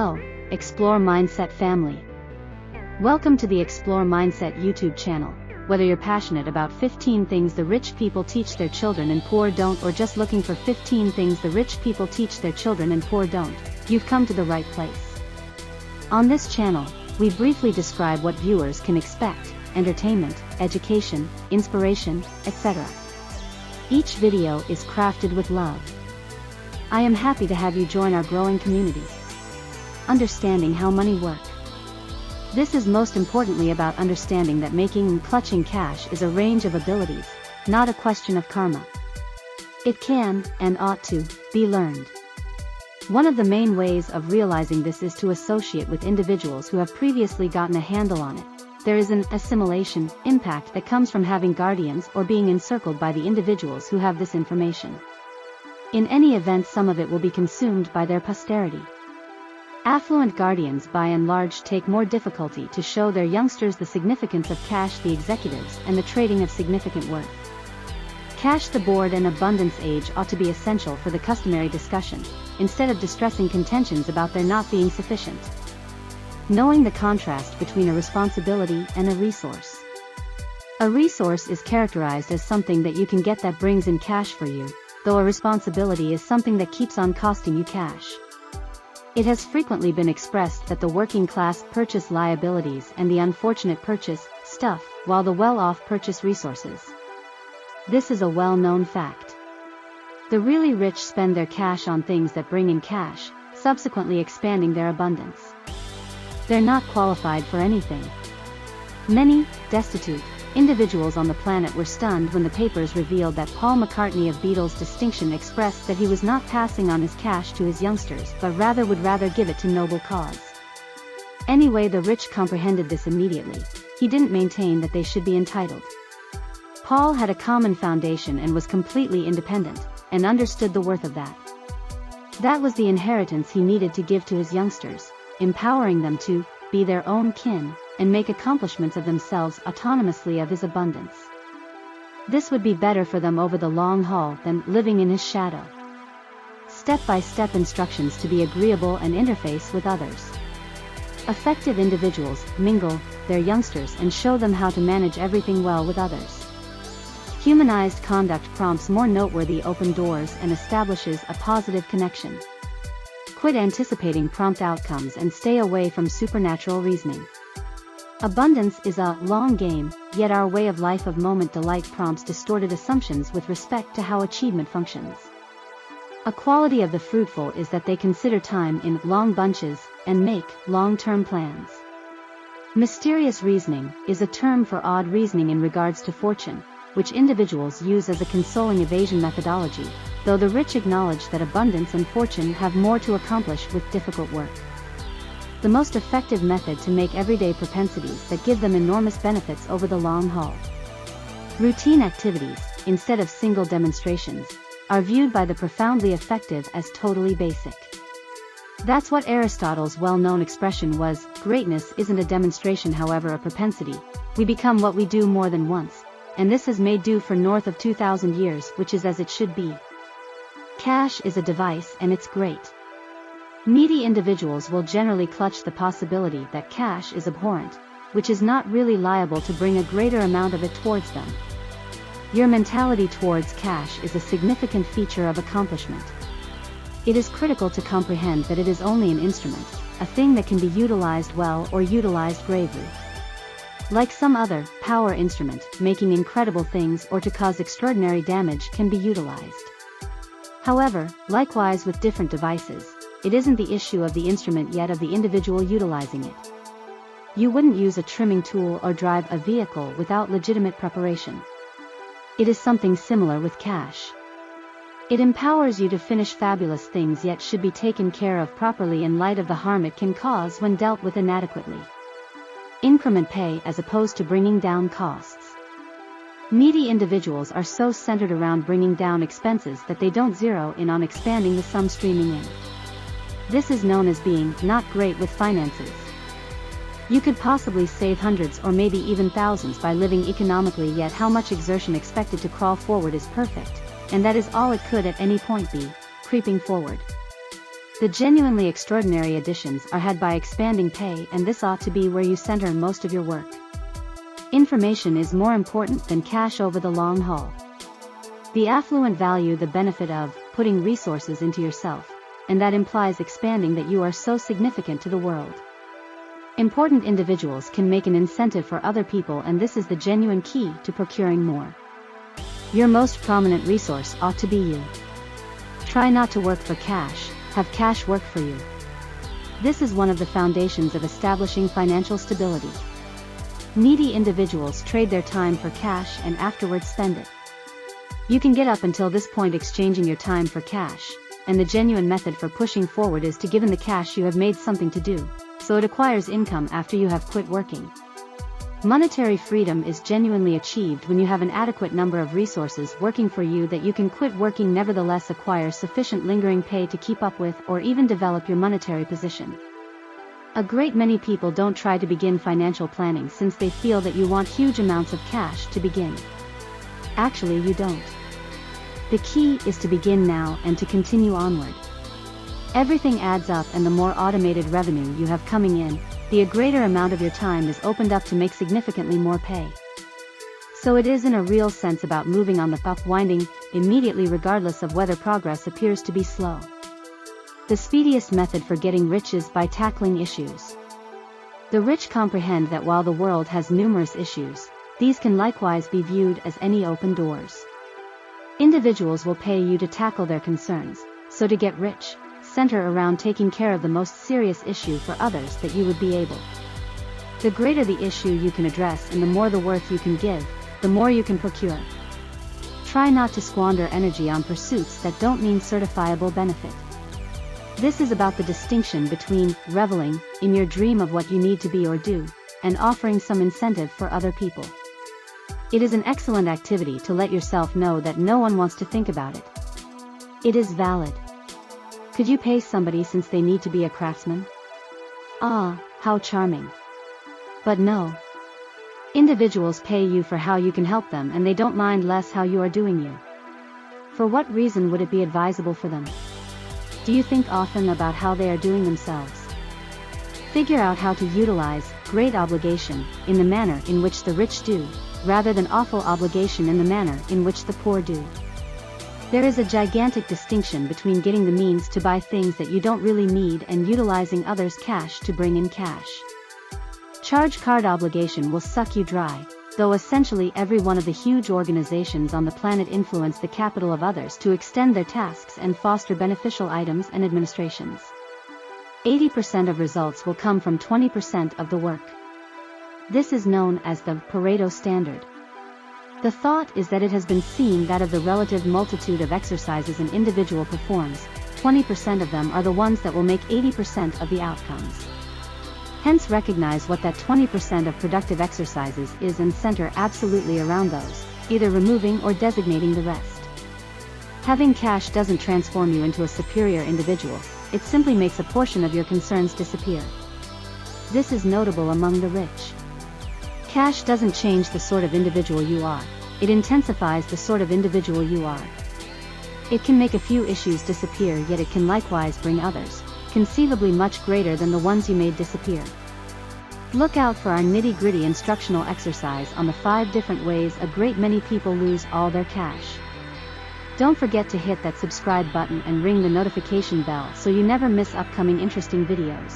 Hello, Explore Mindset family. Welcome to the Explore Mindset YouTube channel. Whether you're passionate about 15 things the rich people teach their children and poor don't, or just looking for 15 things the rich people teach their children and poor don't, you've come to the right place. On this channel, we briefly describe what viewers can expect: entertainment, education, inspiration, etc. Each video is crafted with love. I am happy to have you join our growing community. Understanding how money works. This is most importantly about understanding that making and clutching cash is a range of abilities, not a question of karma. It can, and ought to, be learned. One of the main ways of realizing this is to associate with individuals who have previously gotten a handle on it. There is an assimilation impact that comes from having guardians or being encircled by the individuals who have this information. In any event, some of it will be consumed by their posterity. Affluent guardians by and large take more difficulty to show their youngsters the significance of cash, the executives, and the trading of significant worth. Cash, the bored and abundance age ought to be essential for the customary discussion, instead of distressing contentions about there not being sufficient. Knowing the contrast between a responsibility and a resource. A resource is characterized as something that you can get that brings in cash for you, though a responsibility is something that keeps on costing you cash. It has frequently been expressed that the working class purchase liabilities and the unfortunate purchase stuff, while the well-off purchase resources. This is a well-known fact. The really rich spend their cash on things that bring in cash, subsequently expanding their abundance. They're not qualified for anything. Many destitute individuals on the planet were stunned when the papers revealed that Paul McCartney of Beatles distinction expressed that he was not passing on his cash to his youngsters, but would rather give it to noble cause. Anyway, the rich comprehended this immediately. He didn't maintain that they should be entitled. Paul had a common foundation and was completely independent, and understood the worth of that. That was the inheritance he needed to give to his youngsters, empowering them to be their own kin, and make accomplishments of themselves autonomously of his abundance. This would be better for them over the long haul than living in his shadow. Step-by-step instructions to be agreeable and interface with others. Effective individuals mingle their youngsters and show them how to manage everything well with others. Humanized conduct prompts more noteworthy open doors and establishes a positive connection. Quit anticipating prompt outcomes and stay away from supernatural reasoning. Abundance is a long game, yet our way of life of moment delight prompts distorted assumptions with respect to how achievement functions. A quality of the fruitful is that they consider time in long bunches and make long-term plans. Mysterious reasoning is a term for odd reasoning in regards to fortune, which individuals use as a consoling evasion methodology, though the rich acknowledge that abundance and fortune have more to accomplish with difficult work. The most effective method to make everyday propensities that give them enormous benefits over the long haul. Routine activities, instead of single demonstrations, are viewed by the profoundly effective as totally basic. That's what Aristotle's well-known expression was: greatness isn't a demonstration, however a propensity. We become what we do more than once, and this has made do for north of 2,000 years, which is as it should be. Cash is a device and it's great. Needy individuals will generally clutch the possibility that cash is abhorrent, which is not really liable to bring a greater amount of it towards them. Your mentality towards cash is a significant feature of accomplishment. It is critical to comprehend that it is only an instrument, a thing that can be utilized well or utilized gravely. Like some other power instrument, making incredible things or to cause extraordinary damage can be utilized. However, likewise with different devices, it isn't the issue of the instrument yet of the individual utilizing it. You wouldn't use a trimming tool or drive a vehicle without legitimate preparation. It is something similar with cash. It empowers you to finish fabulous things, yet should be taken care of properly in light of the harm it can cause when dealt with inadequately. Increment pay as opposed to bringing down costs. Needy individuals are so centered around bringing down expenses that they don't zero in on expanding the sum streaming in. This is known as being not great with finances. You could possibly save hundreds or maybe even thousands by living economically, yet how much exertion expected to crawl forward is perfect, and that is all it could at any point be, creeping forward. The genuinely extraordinary additions are had by expanding pay, and this ought to be where you center most of your work. Information is more important than cash over the long haul. The affluent value the benefit of putting resources into yourself, and that implies expanding that you are so significant to the world. Important individuals can make an incentive for other people, and this is the genuine key to procuring more. Your most prominent resource ought to be you. Try not to work for cash, have cash work for you. This is one of the foundations of establishing financial stability. Needy individuals trade their time for cash and afterwards spend it. You can get up until this point exchanging your time for cash, and the genuine method for pushing forward is to give in the cash you have made something to do, so it acquires income after you have quit working. Monetary freedom is genuinely achieved when you have an adequate number of resources working for you that you can quit working, nevertheless acquire sufficient lingering pay to keep up with or even develop your monetary position. A great many people don't try to begin financial planning since they feel that you want huge amounts of cash to begin. Actually, you don't. The key is to begin now and to continue onward. Everything adds up, and the more automated revenue you have coming in, the greater amount of your time is opened up to make significantly more pay. So it is in a real sense about moving on the upwinding immediately, regardless of whether progress appears to be slow. The speediest method for getting rich is by tackling issues. The rich comprehend that while the world has numerous issues, these can likewise be viewed as any open doors. Individuals will pay you to tackle their concerns, so to get rich, center around taking care of the most serious issue for others that you would be able. The greater the issue you can address and the more the worth you can give, the more you can procure. Try not to squander energy on pursuits that don't mean certifiable benefit. This is about the distinction between reveling in your dream of what you need to be or do, and offering some incentive for other people. It is an excellent activity to let yourself know that no one wants to think about it. It is valid. Could you pay somebody since they need to be a craftsman? Ah, how charming. But no. Individuals pay you for how you can help them, and they don't mind less how you are doing you. For what reason would it be advisable for them? Do you think often about how they are doing themselves? Figure out how to utilize great obligation in the manner in which the rich do, rather than awful obligation in the manner in which the poor do. There is a gigantic distinction between getting the means to buy things that you don't really need and utilizing others' cash to bring in cash. Charge card obligation will suck you dry, though essentially every one of the huge organizations on the planet influence the capital of others to extend their tasks and foster beneficial items and administrations. 80% of results will come from 20% of the work. This is known as the Pareto standard. The thought is that it has been seen that of the relative multitude of exercises an individual performs, 20% of them are the ones that will make 80% of the outcomes. Hence recognize what that 20% of productive exercises is and center absolutely around those, either removing or designating the rest. Having cash doesn't transform you into a superior individual, it simply makes a portion of your concerns disappear. This is notable among the rich. Cash doesn't change the sort of individual you are, it intensifies the sort of individual you are. It can make a few issues disappear, yet it can likewise bring others, conceivably much greater than the ones you made disappear. Look out for our nitty-gritty instructional exercise on the 5 different ways a great many people lose all their cash. Don't forget to hit that subscribe button and ring the notification bell so you never miss upcoming interesting videos.